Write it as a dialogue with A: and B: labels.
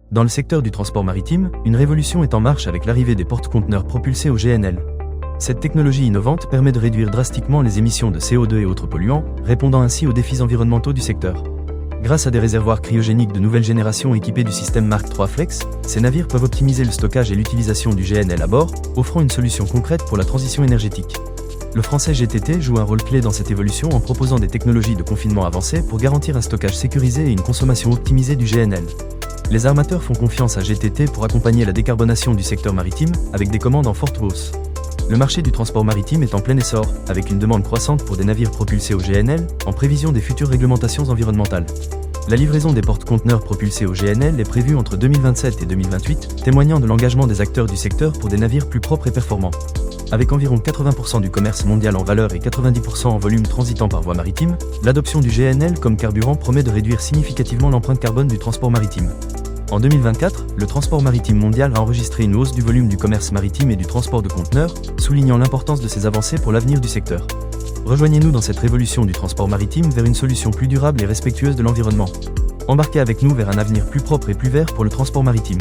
A: Dans le secteur du transport maritime, une révolution est en marche avec l'arrivée des porte-conteneurs propulsés au GNL. Cette technologie innovante permet de réduire drastiquement les émissions de CO2 et autres polluants, répondant ainsi aux défis environnementaux du secteur. Grâce à des réservoirs cryogéniques de nouvelle génération équipés du système Mark III Flex, ces navires peuvent optimiser le stockage et l'utilisation du GNL à bord, offrant une solution concrète pour la transition énergétique. Le français GTT joue un rôle clé dans cette évolution en proposant des technologies de confinement avancées pour garantir un stockage sécurisé et une consommation optimisée du GNL. Les armateurs font confiance à GTT pour accompagner la décarbonation du secteur maritime, avec des commandes en forte hausse. Le marché du transport maritime est en plein essor, avec une demande croissante pour des navires propulsés au GNL, en prévision des futures réglementations environnementales. La livraison des porte-conteneurs propulsés au GNL est prévue entre 2027 et 2028, témoignant de l'engagement des acteurs du secteur pour des navires plus propres et performants. Avec environ 80% du commerce mondial en valeur et 90% en volume transitant par voie maritime, l'adoption du GNL comme carburant promet de réduire significativement l'empreinte carbone du transport maritime. En 2024, le transport maritime mondial a enregistré une hausse du volume du commerce maritime et du transport de conteneurs, soulignant l'importance de ces avancées pour l'avenir du secteur. Rejoignez-nous dans cette révolution du transport maritime vers une solution plus durable et respectueuse de l'environnement. Embarquez avec nous vers un avenir plus propre et plus vert pour le transport maritime.